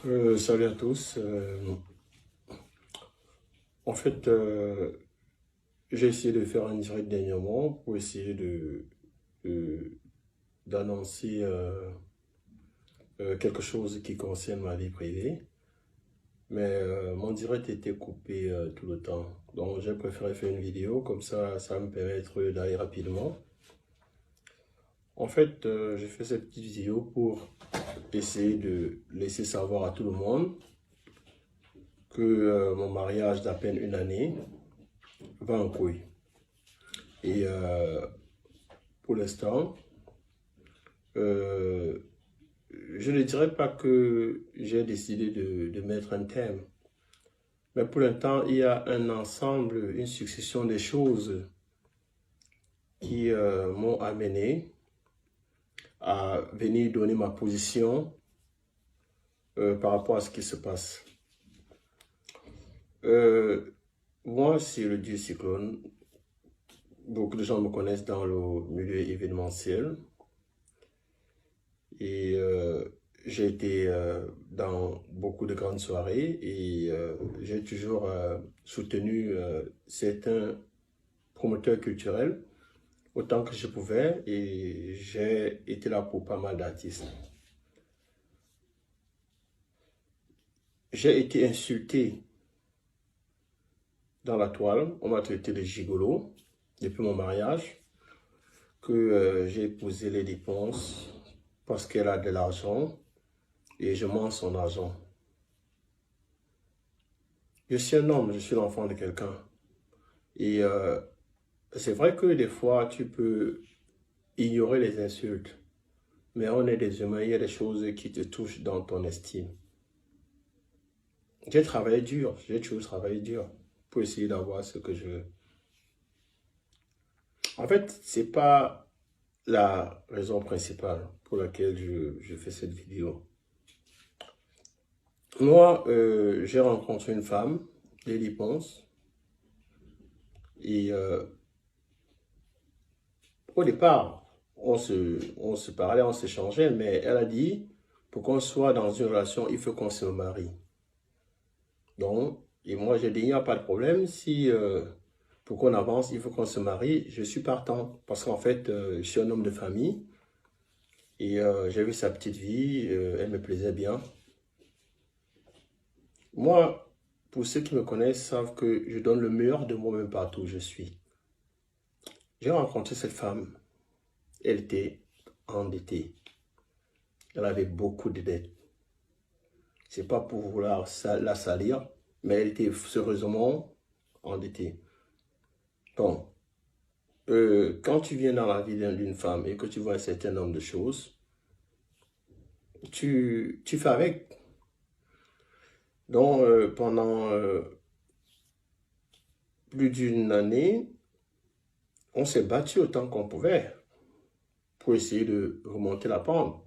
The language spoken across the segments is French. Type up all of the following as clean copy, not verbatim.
Salut à tous. En fait, j'ai essayé de faire un direct dernièrement pour essayer de- d'annoncer quelque chose qui concerne ma vie privée. Mais mon direct était coupé tout le temps. Donc j'ai préféré faire une vidéo, comme ça va me permettre d'aller rapidement. En fait, j'ai fait cette petite vidéo pour essayer de laisser savoir à tout le monde que mon mariage d'à peine une année va en couille. Et pour l'instant, euh, je ne dirais pas que j'ai décidé de mettre un thème, mais pour l'instant, il y a un ensemble, une succession de choses qui m'ont amené à venir donner ma position par rapport à ce qui se passe. Euh, Moi, c'est le dieu Cyclone. Beaucoup de gens me connaissent dans le milieu événementiel. Et j'ai été dans beaucoup de grandes soirées et j'ai toujours soutenu certains promoteurs culturels autant que je pouvais et j'ai été là pour pas mal d'artistes. J'ai été insulté dans la toile, on m'a traité de gigolo depuis mon mariage, que j'ai épousé les dépenses parce qu'elle a de l'argent et je mange son argent. Je suis un homme, je suis l'enfant de quelqu'un. Et c'est vrai que des fois, tu peux ignorer les insultes, mais on est des humains, il y a des choses qui te touchent dans ton estime. J'ai travaillé dur, j'ai toujours travaillé dur pour essayer d'avoir ce que je veux. En fait, c'est pas la raison principale pour laquelle je fais cette vidéo. Moi, j'ai rencontré une femme, Lily Ponce, et au départ, on se parlait, on s'échangeait, mais elle a dit, pour qu'on soit dans une relation, il faut qu'on se marie. Donc, et moi j'ai dit, il n'y a pas de problème, si pour qu'on avance, il faut qu'on se marie, je suis partant. Parce qu'en fait, je suis un homme de famille, et j'ai vu sa petite vie, elle me plaisait bien. Moi, pour ceux qui me connaissent, savent que je donne le meilleur de moi-même partout où je suis. J'ai rencontré cette femme, elle était endettée, elle avait beaucoup de dettes. C'est pas pour vouloir la salir, mais elle était sérieusement endettée. Bon, quand tu viens dans la vie d'une femme et que tu vois un certain nombre de choses, tu fais avec. Donc, pendant plus d'une année, on s'est battu autant qu'on pouvait pour essayer de remonter la pente.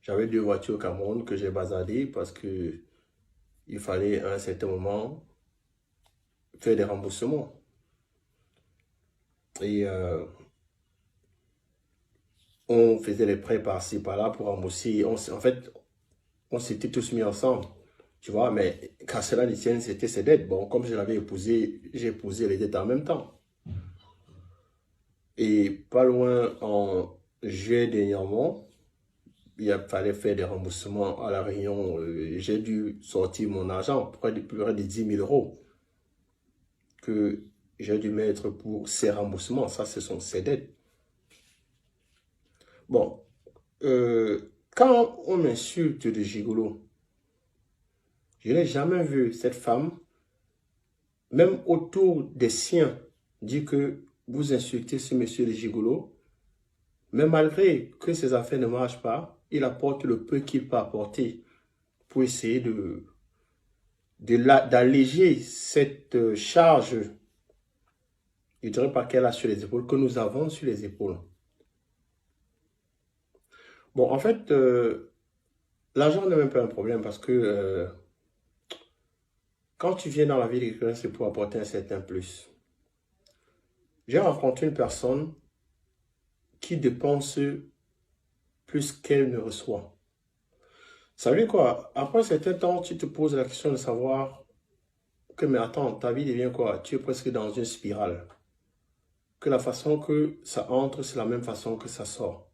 J'avais deux voitures au Cameroun que j'ai bazardées parce que il fallait à un certain moment faire des remboursements. Et on faisait les prêts par-ci, par-là pour rembourser. En fait, on s'était tous mis ensemble, tu vois, mais qu'à cela ne tienne, c'était ses dettes. Bon, comme je l'avais épousé, j'ai épousé les dettes en même temps. Et pas loin, en juillet dernièrement, fallait faire des remboursements à la Réunion. J'ai dû sortir mon argent, près de 10 000 euros, que j'ai dû mettre pour ces remboursements. Ça, ce sont ses dettes. Bon, quand on m'insulte de gigolo, je n'ai jamais vu cette femme, même autour des siens, dire que vous insultez ce monsieur de gigolo, mais malgré que ses affaires ne marchent pas, il apporte le peu qu'il peut apporter pour essayer d'alléger cette charge, je ne dirais pas qu'elle a sur les épaules, que nous avons sur les épaules. Bon, en fait, l'argent n'est même pas un problème parce que quand tu viens dans la vie de quelqu'un, c'est pour apporter un certain plus. J'ai rencontré une personne qui dépense plus qu'elle ne reçoit. Ça veut dire quoi? Après un certain temps, tu te poses la question de savoir que, mais attends, ta vie devient quoi? Tu es presque dans une spirale. Que la façon que ça entre, c'est la même façon que ça sort.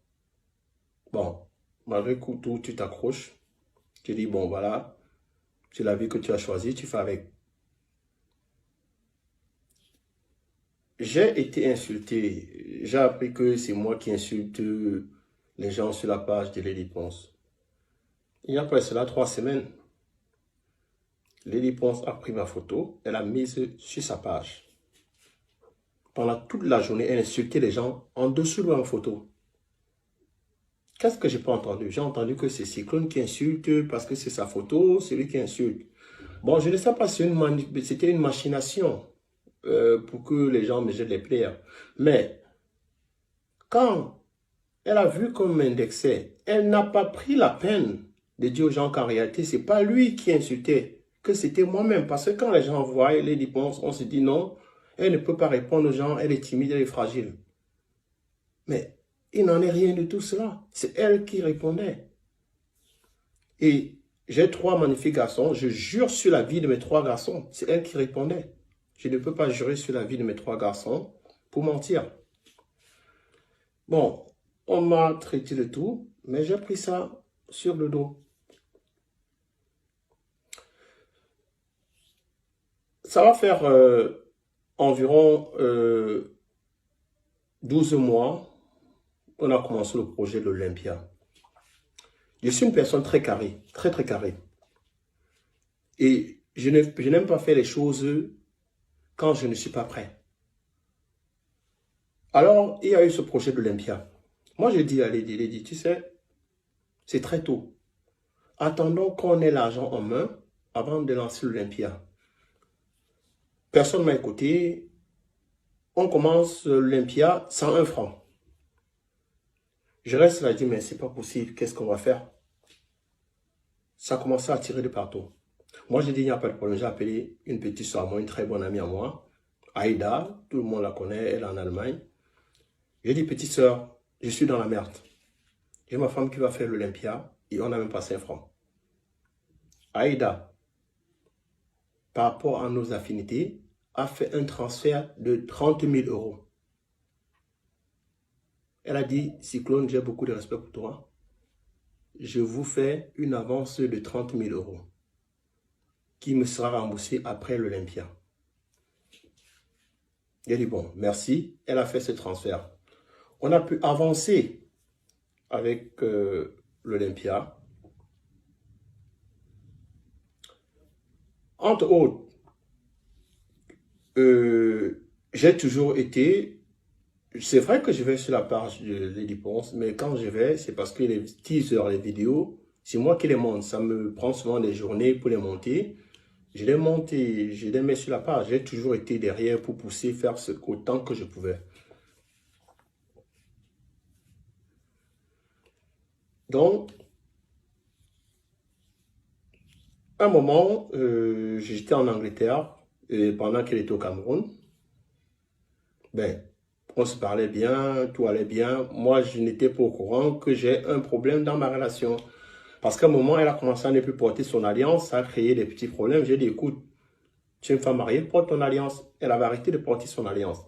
Bon, malgré tout, tu t'accroches. Tu dis, bon, voilà, c'est la vie que tu as choisie, tu fais avec. J'ai été insulté. J'ai appris que c'est moi qui insulte les gens sur la page de Lady Ponce. Il y a presque cela 3 semaines. Lady Ponce a pris ma photo, elle a mise sur sa page. Pendant toute la journée, elle insultait les gens en dessous de ma photo. Qu'est-ce que j'ai pas entendu? J'ai entendu que c'est Cyclone qui insulte parce que c'est sa photo, c'est lui qui insulte. Bon, je ne sais pas si c'était une machination pour que les gens me jettent les pierres. Mais quand elle a vu qu'on m'indexait, elle n'a pas pris la peine de dire aux gens qu'en réalité, ce n'est pas lui qui insultait, que c'était moi-même. Parce que quand les gens voient Lady Ponce, on se dit non, elle ne peut pas répondre aux gens, elle est timide, elle est fragile. Mais il n'en est rien de tout cela. C'est elle qui répondait. Et j'ai 3 magnifiques garçons. Je jure sur la vie de mes 3 garçons. C'est elle qui répondait. Je ne peux pas jurer sur la vie de mes 3 garçons pour mentir. Bon, on m'a traité de tout, mais j'ai pris ça sur le dos. Ça va faire environ 12 mois qu'on a commencé le projet de l'Olympia. Je suis une personne très carrée, très très carrée. Et je n'aime pas faire les choses quand je ne suis pas prêt. Alors, il y a eu ce projet de l'Olympia. Moi, je dis à Lady, tu sais, c'est très tôt. Attendons qu'on ait l'argent en main avant de lancer l'Olympia. Personne ne m'a écouté. On commence l'Olympia 101 francs. Je reste là et dis, mais c'est pas possible, qu'est-ce qu'on va faire? Ça a commencé à tirer de partout. Moi, j'ai dit, il n'y a pas de problème. J'ai appelé une petite soeur à moi, une très bonne amie à moi, Aïda, tout le monde la connaît, elle est en Allemagne. J'ai dit, petite soeur, je suis dans la merde. J'ai ma femme qui va faire l'Olympia et on n'a même pas 5 francs. Aïda, par rapport à nos affinités, a fait un transfert de 30 000 euros. Elle a dit, Cyclone, j'ai beaucoup de respect pour toi. Je vous fais une avance de 30 000 euros qui me sera remboursée après l'Olympia. J'ai dit, bon, merci. Elle a fait ce transfert. On a pu avancer avec l'Olympia. Entre autres, j'ai toujours été... C'est vrai que je vais sur la page de Lady Ponce, mais quand je vais, c'est parce que les teasers, les vidéos, c'est moi qui les monte. Ça me prend souvent des journées pour les monter. Je les monte et je les mets sur la page. J'ai toujours été derrière pour pousser, faire autant que je pouvais. Donc, à un moment, j'étais en Angleterre et pendant qu'elle était au Cameroun. Ben, on se parlait bien, tout allait bien. Moi, je n'étais pas au courant que j'ai un problème dans ma relation. Parce qu'à un moment, elle a commencé à ne plus porter son alliance, ça a créé des petits problèmes. J'ai dit, écoute, tu es une femme mariée, porte ton alliance. Elle avait arrêté de porter son alliance.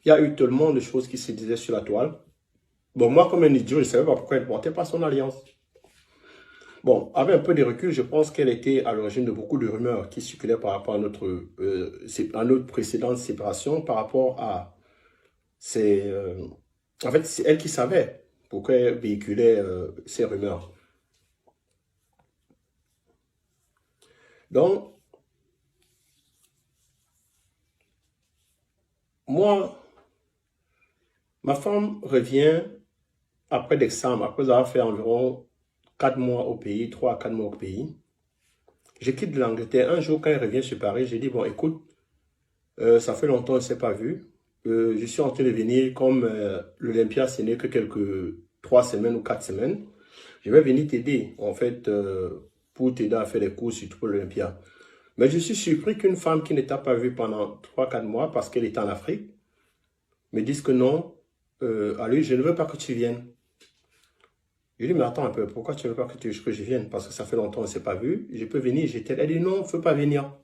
Il y a eu tellement de choses qui se disaient sur la toile. Bon, moi, comme un idiot, je ne savais pas pourquoi elle ne portait pas son alliance. Bon, avec un peu de recul, je pense qu'elle était à l'origine de beaucoup de rumeurs qui circulaient par rapport à notre précédente séparation, par rapport à... en fait, c'est elle qui savait pourquoi elle véhiculait ces rumeurs. Donc, moi, ma femme revient après l'examen, après avoir fait environ 4 mois au pays, 3 à 4 mois au pays. Je quitte l'Angleterre. Un jour, quand elle revient sur Paris, j'ai dit, bon, écoute, ça fait longtemps qu'on ne s'est pas vu. Je suis en train de venir, comme l'Olympia, ce n'est que 3 semaines ou 4 semaines. Je vais venir t'aider, en fait, pour t'aider à faire des cours, surtout pour l'Olympia. Mais je suis surpris qu'une femme qui ne t'a pas vu pendant 3-4 mois, parce qu'elle est en Afrique, me dise que non, allez, je ne veux pas que tu viennes. Je lui dis, mais attends un peu, pourquoi tu veux pas que je vienne? Parce que ça fait longtemps qu'on ne s'est pas vu. Je peux venir, j'étais là. Elle dit, non, il ne faut pas venir.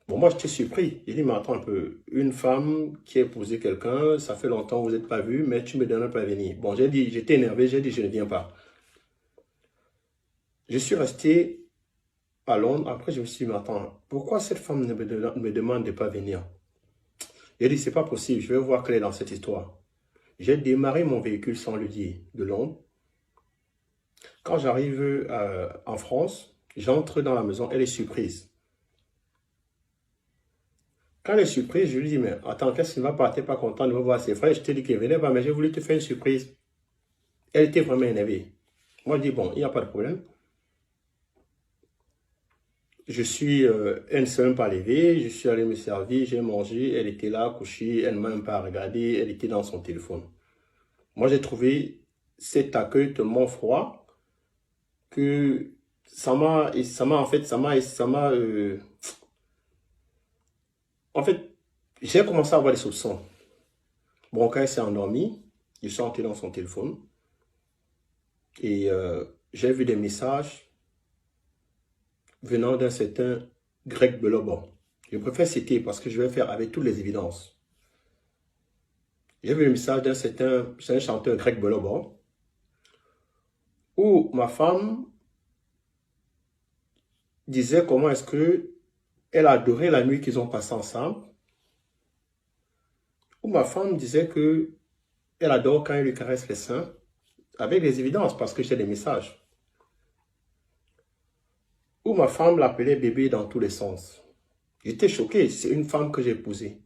Bon, moi, j'étais surpris. Il dit, mais attends un peu, une femme qui a épousé quelqu'un, ça fait longtemps que vous n'êtes pas vus, mais tu me donnes pas à venir. Bon, j'ai dit, j'étais énervé, j'ai dit, je ne viens pas. Je suis resté à Londres. Après, je me suis dit, mais attends, pourquoi cette femme me demande de ne pas venir? J'ai dit, c'est pas possible, je vais voir quelle est dans cette histoire. J'ai démarré mon véhicule sans lui dire, de Londres. Quand j'arrive en France, j'entre dans la maison, elle est surprise. Quand elle est surprise, je lui dis, mais attends, qu'est-ce qui ne va pas? Tu n'es pas content de me voir ses frères? Je t'ai dit qu'elle venait pas, mais j'ai voulu te faire une surprise. Elle était vraiment énervée. Moi, je dis, bon, il n'y a pas de problème. Elle ne s'est même pas levée, je suis allé me servir, j'ai mangé, elle était là, couchée, elle ne m'a même pas regardé, elle était dans son téléphone. Moi, j'ai trouvé cet accueil tellement froid que en fait, j'ai commencé à avoir des soupçons. Bon, quand elle s'est endormie, je suis entré dans son téléphone et j'ai vu des messages venant d'un certain Greg Belobo. Je préfère citer parce que je vais faire avec toutes les évidences. J'ai vu le message d'un certain chanteur Greg Belobo où ma femme disait comment est-ce que elle adorait la nuit qu'ils ont passée ensemble. Où ma femme disait que elle adore quand elle lui caresse les seins, avec des évidences parce que j'ai des messages. Où ma femme l'appelait bébé dans tous les sens. J'étais choqué, c'est une femme que j'ai épousée.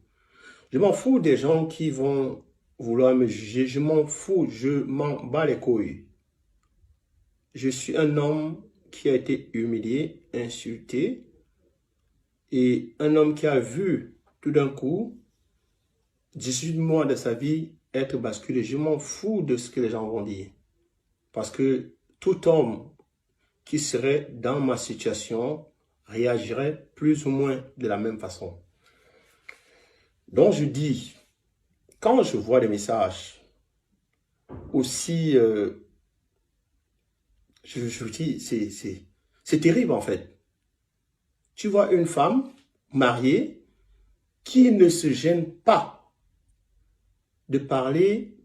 Je m'en fous des gens qui vont vouloir me juger, je m'en fous, je m'en bats les couilles. Je suis un homme qui a été humilié, insulté, et un homme qui a vu tout d'un coup 18 mois de sa vie être basculé. Je m'en fous de ce que les gens vont dire. Parce que tout homme qui serait dans ma situation réagirait plus ou moins de la même façon. Donc je dis, quand je vois des messages aussi, je dis, c'est terrible en fait. Tu vois une femme mariée qui ne se gêne pas de parler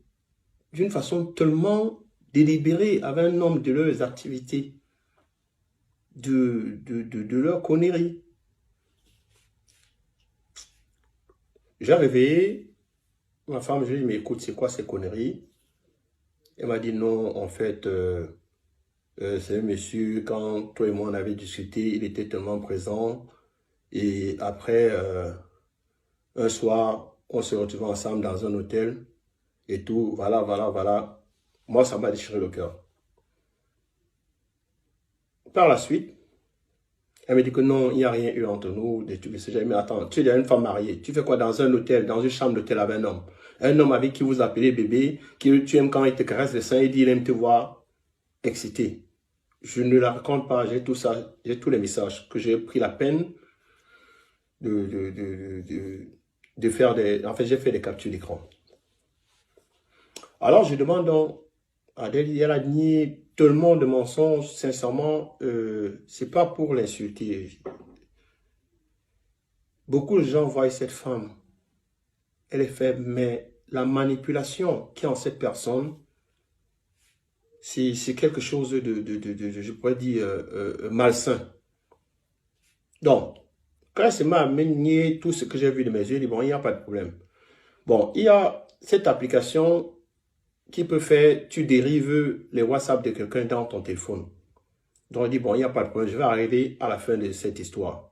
d'une façon tellement délibérée avec un homme de leurs activités, de leur connerie. J'ai réveillé ma femme, je lui ai dit, mais écoute, c'est quoi ces conneries? Elle m'a dit, non, en fait, c'est un monsieur, quand toi et moi on avait discuté, il était tellement présent. Et après, un soir, on se retrouvait ensemble dans un hôtel et tout, voilà, voilà, voilà. Moi, ça m'a déchiré le cœur. Par la suite, elle me dit que non, il n'y a rien eu entre nous, des trucs, mais attends, tu es une femme mariée, tu fais quoi dans un hôtel, dans une chambre d'hôtel avec un homme? Un homme avec qui vous appelez bébé, qui tu aimes quand il te caresse les seins, il dit il aime te voir excité. Je ne la raconte pas, j'ai tout ça, j'ai tous les messages que j'ai pris la peine de faire des... En fait, j'ai fait des captures d'écran. Alors, je demande donc à Adèle, elle a nié tellement de mensonges, sincèrement, c'est pas pour l'insulter. Beaucoup de gens voient cette femme, elle est faible, mais la manipulation qui est en cette personne, c'est quelque chose je pourrais dire, malsain. Donc, quand elle m'a nié tout ce que j'ai vu de mes yeux, je dis, bon, il n'y a pas de problème. Bon, il y a cette application qui peut faire, tu dérives les WhatsApp de quelqu'un dans ton téléphone. Donc, je dis, bon, il n'y a pas de problème, je vais arriver à la fin de cette histoire.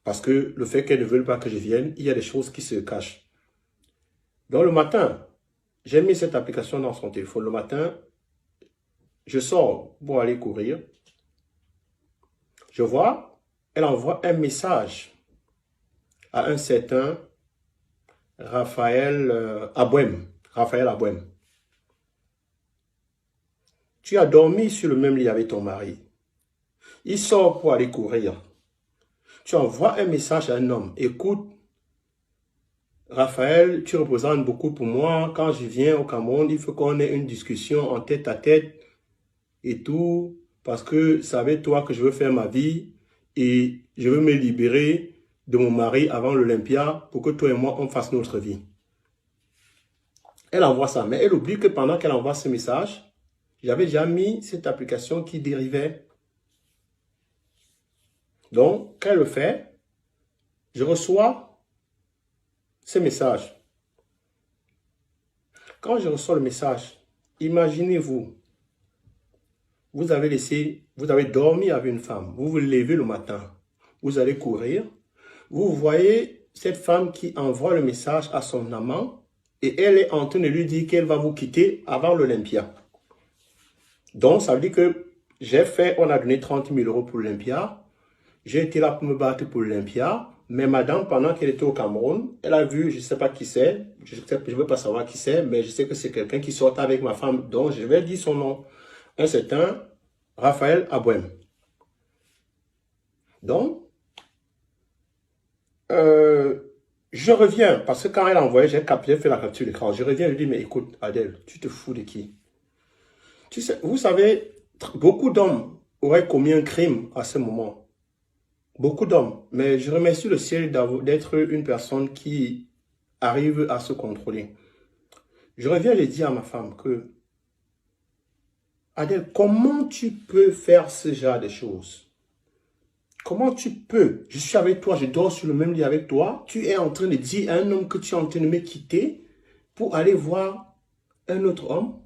Parce que le fait qu'elle ne veulent pas que je vienne, il y a des choses qui se cachent. Donc, le matin, j'ai mis cette application dans son téléphone. Le matin, je sors pour aller courir. Je vois, elle envoie un message à un certain Raphaël Abouem. Raphaël Abouem. Tu as dormi sur le même lit avec ton mari. Il sort pour aller courir. Tu envoies un message à un homme. Écoute, Raphaël, tu représentes beaucoup pour moi. Quand je viens au Cameroun, il faut qu'on ait une discussion en tête à tête. et tout, parce que c'est avec toi que je veux faire ma vie et je veux me libérer de mon mari avant l'Olympia pour que toi et moi, on fasse notre vie. Elle envoie ça, mais elle oublie que pendant qu'elle envoie ce message, j'avais déjà mis cette application qui dérivait. Donc, quand elle le fait, je reçois ce message. Quand je reçois le message, imaginez-vous, vous avez dormi avec une femme, vous vous levez le matin, vous allez courir, vous voyez cette femme qui envoie le message à son amant et elle est en train de lui dire qu'elle va vous quitter avant l'Olympia. Donc, ça veut dire que on a donné 30 000 € pour l'Olympia. J'ai été là pour me battre pour l'Olympia. Mais madame, pendant qu'elle était au Cameroun, elle a vu, je ne sais pas qui c'est, je ne veux pas savoir qui c'est, mais je sais que c'est quelqu'un qui sort avec ma femme, donc je vais dire son nom. Un certain Raphaël Abouem. Donc, je reviens, parce que quand elle a envoyé, j'ai fait la capture d'écran. Je reviens et lui dis, mais écoute, Adèle, tu te fous de qui? Tu sais, vous savez, beaucoup d'hommes auraient commis un crime à ce moment. Beaucoup d'hommes. Mais je remercie le ciel d'être une personne qui arrive à se contrôler. Je reviens et dire à ma femme que, Adèle, comment tu peux faire ce genre de choses? Comment tu peux? Je suis avec toi, je dors sur le même lit avec toi. Tu es en train de dire à un homme que tu es en train de me quitter pour aller voir un autre homme.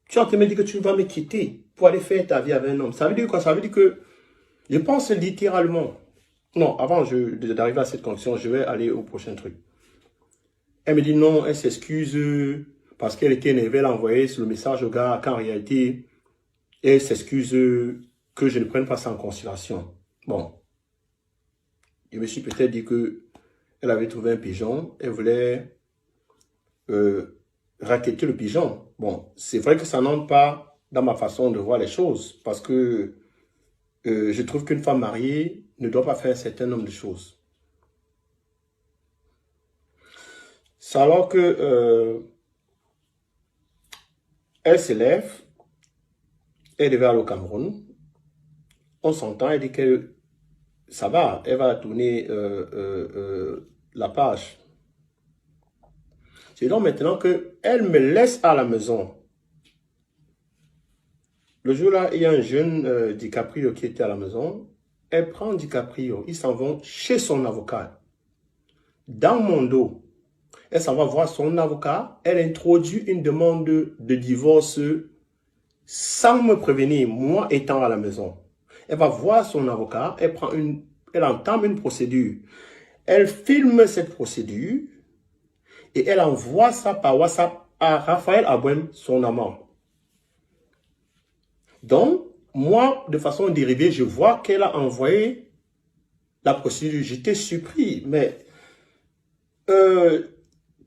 Tu es en train de me dire que tu vas me quitter pour aller faire ta vie avec un homme. Ça veut dire quoi? Ça veut dire que je pense littéralement. Non, avant d'arriver à cette conclusion, je vais aller au prochain truc. Elle me dit non, elle s'excuse parce qu'elle était énervée, elle a envoyé le message au gars qu'en réalité, elle s'excuse que je ne prenne pas ça en considération. Bon, je me suis peut-être dit que elle avait trouvé un pigeon, elle voulait racketter le pigeon. Bon, c'est vrai que ça n'entre pas dans ma façon de voir les choses parce que je trouve qu'une femme mariée ne doit pas faire un certain nombre de choses. C'est alors que elle s'élève, elle devait aller au Cameroun. On s'entend, elle dit que ça va, elle va tourner la page. C'est donc maintenant qu'elle me laisse à la maison. Le jour-là, il y a un jeune DiCaprio qui était à la maison. Elle prend DiCaprio, ils s'en vont chez son avocat. Dans mon dos, elle s'en va voir son avocat. Elle introduit une demande de divorce sans me prévenir, moi étant à la maison. Elle va voir son avocat, elle entame une procédure. Elle filme cette procédure et elle envoie ça par WhatsApp à Raphaël Abouem, son amant. Donc, moi, de façon dérivée, je vois qu'elle a envoyé la procédure. J'étais surpris, mais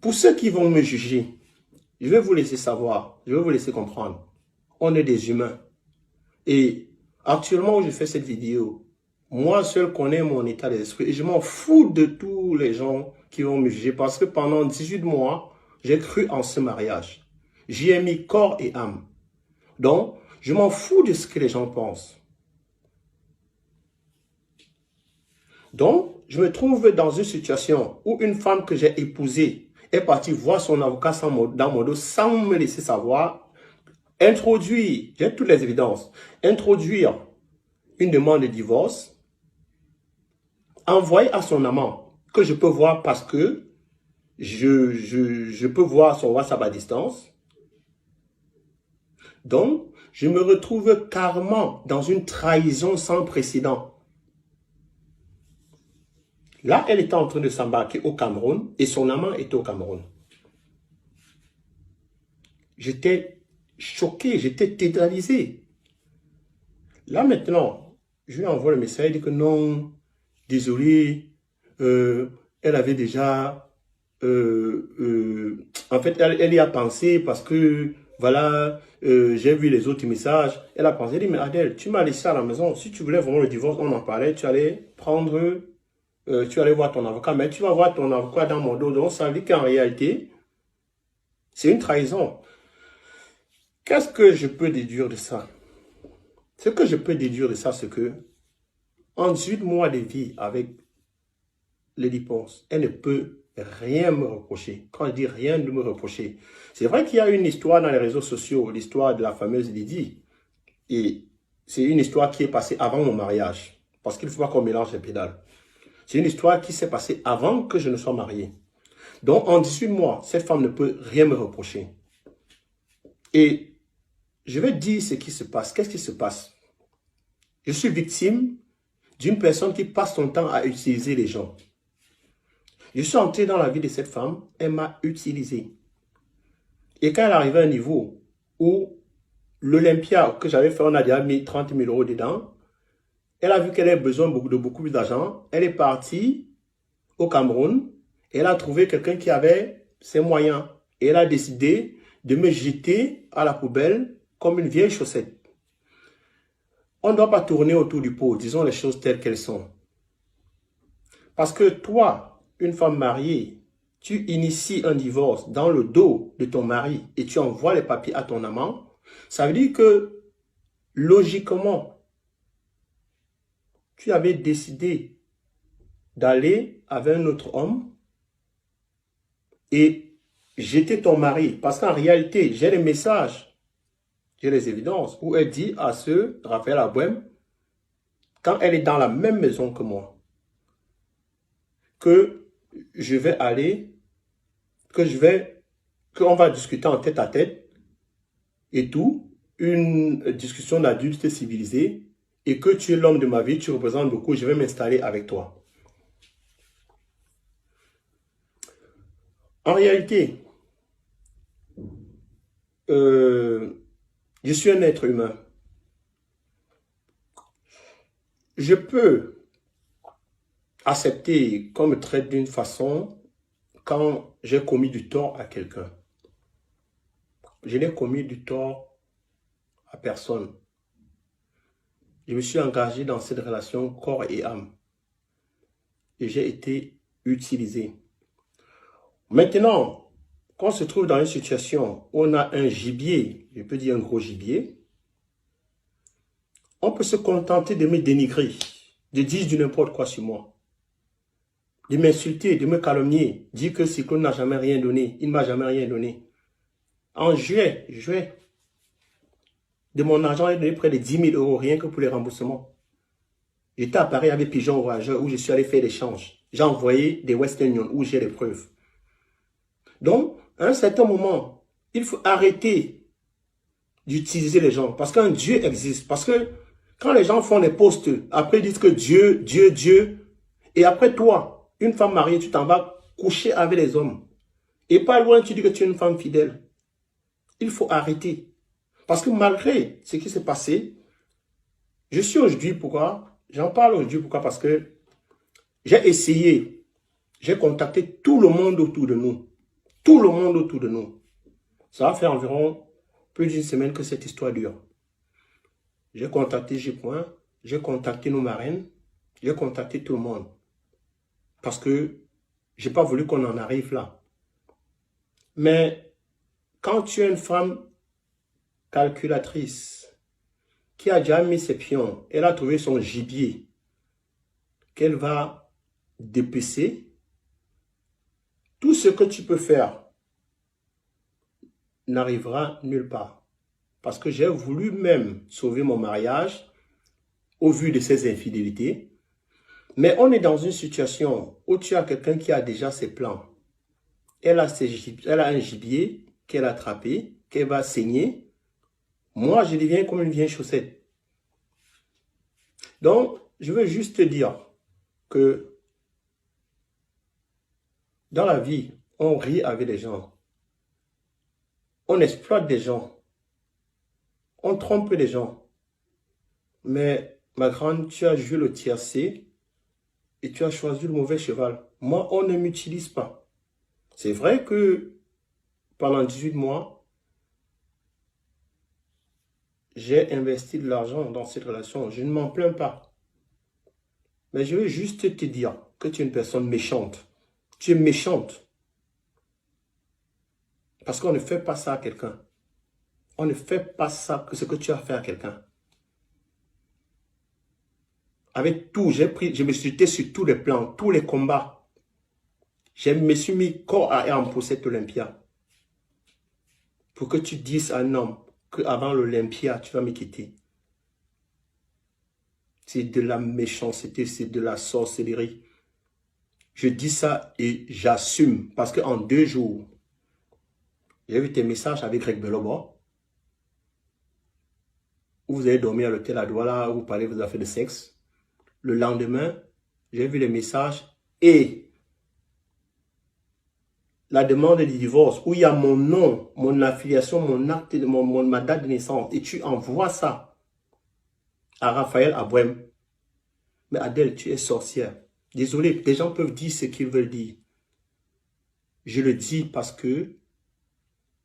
pour ceux qui vont me juger, je vais vous laisser savoir, je vais vous laisser comprendre. On est des humains. Et actuellement où je fais cette vidéo, moi seul connais mon état d'esprit. Et je m'en fous de tous les gens qui vont me juger parce que pendant 18 mois, j'ai cru en ce mariage. J'y ai mis corps et âme. Donc, je m'en fous de ce que les gens pensent. Donc, je me trouve dans une situation où une femme que j'ai épousée est partie voir son avocat dans mon dos sans me laisser savoir, introduire, j'ai toutes les évidences, introduire une demande de divorce, envoyer à son amant, que je peux voir parce que je peux voir son WhatsApp à distance. Donc, je me retrouve carrément dans une trahison sans précédent. Là, elle était en train de s'embarquer au Cameroun et son amant était au Cameroun. J'étais choqué, j'étais tétanisé. Là maintenant, je lui envoie le message, il dit que non, désolé, elle avait déjà, en fait, elle y a pensé parce que, voilà, j'ai vu les autres messages. Elle a pensé, elle dit, mais Adèle, tu m'as laissé à la maison. Si tu voulais vraiment le divorce, on en parlait, tu allais prendre, tu allais voir ton avocat, mais tu vas voir ton avocat dans mon dos. Donc, ça veut dire qu'en réalité, c'est une trahison. Qu'est-ce que je peux déduire de ça? Ce que je peux déduire de ça, c'est que en 18 mois de vie avec Lady Ponce, elle ne peut rien me reprocher. Quand je dis rien de me reprocher, c'est vrai qu'il y a une histoire dans les réseaux sociaux, l'histoire de la fameuse Lydie. Et c'est une histoire qui est passée avant mon mariage. Parce qu'il ne faut pas qu'on mélange les pédales. C'est une histoire qui s'est passée avant que je ne sois marié. Donc, en 18 mois, cette femme ne peut rien me reprocher. Et je vais dire ce qui se passe. Qu'est-ce qui se passe? Je suis victime d'une personne qui passe son temps à utiliser les gens. Je suis entré dans la vie de cette femme, elle m'a utilisé. Et quand elle arrivait à un niveau où l'Olympia que j'avais fait, on a déjà mis 30 000 € dedans, elle a vu qu'elle avait besoin de beaucoup plus d'argent. Elle est partie au Cameroun et elle a trouvé quelqu'un qui avait ses moyens. Et elle a décidé de me jeter à la poubelle comme une vieille chaussette. On ne doit pas tourner autour du pot, disons les choses telles qu'elles sont. Parce que toi, une femme mariée, tu inities un divorce dans le dos de ton mari et tu envoies les papiers à ton amant, ça veut dire que, logiquement, tu avais décidé d'aller avec un autre homme et jeter ton mari. Parce qu'en réalité, j'ai les messages, j'ai les évidences où elle dit à ce Raphaël Abouem, quand elle est dans la même maison que moi, que je vais aller, qu'on va discuter en tête à tête et tout, une discussion d'adulte civilisé, et que tu es l'homme de ma vie, tu représentes beaucoup, je vais m'installer avec toi. En réalité, je suis un être humain. Je peux accepter qu'on me traite d'une façon quand j'ai commis du tort à quelqu'un. Je n'ai commis du tort à personne. Je me suis engagé dans cette relation corps et âme. Et j'ai été utilisé. Maintenant, quand on se trouve dans une situation où on a un gibier, je peux dire un gros gibier, on peut se contenter de me dénigrer, de dire du n'importe quoi sur moi, de m'insulter, de me calomnier, dire que Cyclone n'a jamais rien donné, il ne m'a jamais rien donné. En juillet, de mon argent, j'ai donné près de 10 000 € rien que pour les remboursements. J'étais à Paris avec Pigeon Voyageur où je suis allé faire l'échange. J'ai envoyé des Western Union où j'ai les preuves. Donc, à un certain moment, il faut arrêter d'utiliser les gens parce qu'un Dieu existe. Parce que quand les gens font des posts, après ils disent que Dieu, Dieu, Dieu, et après toi, une femme mariée, tu t'en vas coucher avec les hommes. Et pas loin, tu dis que tu es une femme fidèle. Il faut arrêter. Parce que malgré ce qui s'est passé, je suis aujourd'hui, pourquoi? J'en parle aujourd'hui, pourquoi? Parce que j'ai essayé, j'ai contacté tout le monde autour de nous. Tout le monde autour de nous. Ça va faire environ plus d'une semaine que cette histoire dure. J'ai contacté J-Point, j'ai contacté nos marraines, j'ai contacté tout le monde. Parce que je n'ai pas voulu qu'on en arrive là. Mais quand tu es une femme calculatrice, qui a déjà mis ses pions, elle a trouvé son gibier, qu'elle va dépecer, tout ce que tu peux faire n'arrivera nulle part. Parce que j'ai voulu même sauver mon mariage au vu de ces infidélités. Mais on est dans une situation où tu as quelqu'un qui a déjà ses plans. Elle a un gibier qu'elle a attrapé, qu'elle va saigner. Moi, je deviens comme une vieille chaussette. Donc, je veux juste te dire que dans la vie, on rit avec les gens. On exploite des gens. On trompe les gens. Mais, ma grande, tu as joué le tiercé et tu as choisi le mauvais cheval. Moi, on ne m'utilise pas. C'est vrai que pendant 18 mois, j'ai investi de l'argent dans cette relation. Je ne m'en plains pas. Mais je veux juste te dire que tu es une personne méchante. Tu es méchante. Parce qu'on ne fait pas ça à quelqu'un. On ne fait pas ça, ce que tu as fait à quelqu'un. Avec tout, je me suis jeté sur tous les plans, tous les combats. Je me suis mis corps à âme pour cette Olympia. Pour que tu dises à un homme qu'avant l'Olympia, tu vas me quitter. C'est de la méchanceté, c'est de la sorcellerie. Je dis ça et j'assume. Parce qu'en 2 jours, j'ai vu tes messages avec Greg Belobo. Où vous avez dormi à l'hôtel à Douala, où vous parlez de vos affaires de sexe. Le lendemain, j'ai vu les messages et la demande de divorce où il y a mon nom, mon affiliation, mon acte, ma date de naissance. Et tu envoies ça à Raphaël Abouem. Mais Adèle, tu es sorcière. Désolé, les gens peuvent dire ce qu'ils veulent dire. Je le dis parce que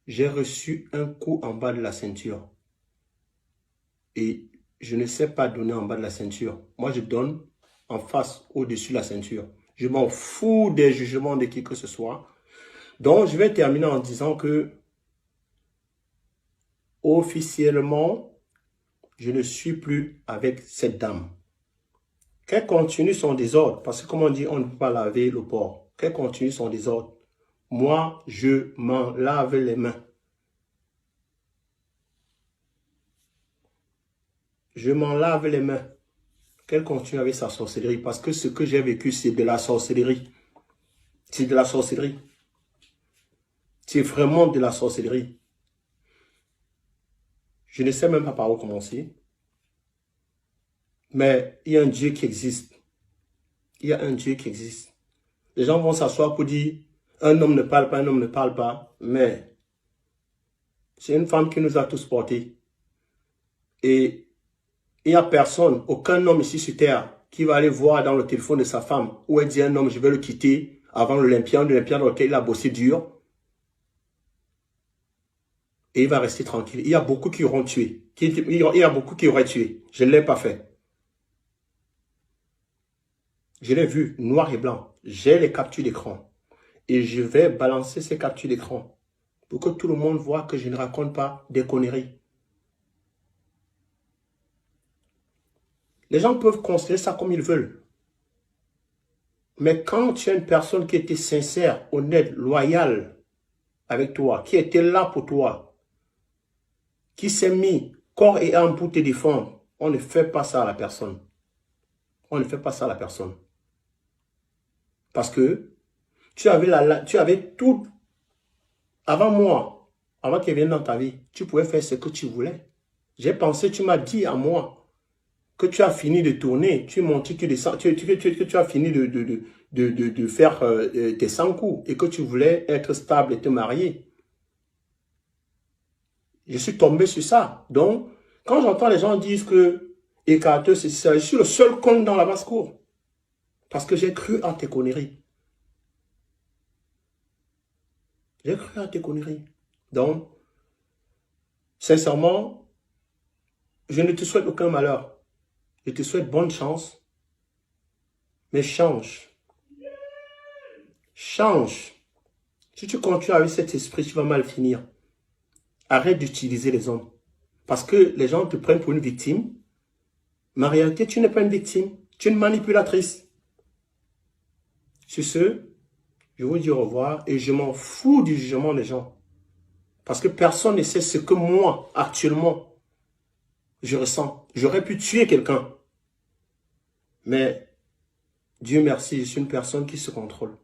j'ai reçu un coup en bas de la ceinture. Et je ne sais pas donner en bas de la ceinture. Moi, je donne en face, au-dessus de la ceinture. Je m'en fous des jugements de qui que ce soit. Donc, je vais terminer en disant que officiellement, je ne suis plus avec cette dame. Qu'elle continue son désordre, parce que comme on dit, on ne peut pas laver le porc. Qu'elle continue son désordre. Moi, je m'en lave les mains. Je m'en lave les mains. Qu'elle continue avec sa sorcellerie. Parce que ce que j'ai vécu, c'est de la sorcellerie. C'est de la sorcellerie. C'est vraiment de la sorcellerie. Je ne sais même pas par où commencer. Mais il y a un Dieu qui existe. Il y a un Dieu qui existe. Les gens vont s'asseoir pour dire, un homme ne parle pas, un homme ne parle pas. Mais c'est une femme qui nous a tous portés. Et il n'y a personne, aucun homme ici sur terre qui va aller voir dans le téléphone de sa femme où elle dit à un homme, je vais le quitter avant l'Olympia dans lequel il a bossé dur. Et il va rester tranquille. Il y a beaucoup qui auront tué. Il y a beaucoup qui auraient tué. Je ne l'ai pas fait. Je l'ai vu, noir et blanc. J'ai les captures d'écran. Et je vais balancer ces captures d'écran pour que tout le monde voit que je ne raconte pas des conneries. Les gens peuvent considérer ça comme ils veulent. Mais quand tu as une personne qui était sincère, honnête, loyale avec toi, qui était là pour toi, qui s'est mis corps et âme pour te défendre, on ne fait pas ça à la personne. On ne fait pas ça à la personne. Parce que tu avais tout, avant moi, avant qu'il vienne dans ta vie, tu pouvais faire ce que tu voulais. J'ai pensé, tu m'as dit à moi, que tu as fini de tourner, tu montes, tu descends, tu as fini de faire tes 100 coups et que tu voulais être stable et te marier. Je suis tombé sur ça. Donc, quand j'entends les gens dire que écarteux, c'est ça, je suis le seul con dans la basse-cour. Parce que j'ai cru à tes conneries. J'ai cru à tes conneries. Donc, sincèrement, je ne te souhaite aucun malheur. Je te souhaite bonne chance, mais change. Change. Si tu continues avec cet esprit, tu vas mal finir. Arrête d'utiliser les hommes. Parce que les gens te prennent pour une victime. Mais en réalité, tu n'es pas une victime. Tu es une manipulatrice. Sur ce, je vous dis au revoir et je m'en fous du jugement des gens. Parce que personne ne sait ce que moi, actuellement, je ressens. J'aurais pu tuer quelqu'un. Mais Dieu merci, je suis une personne qui se contrôle.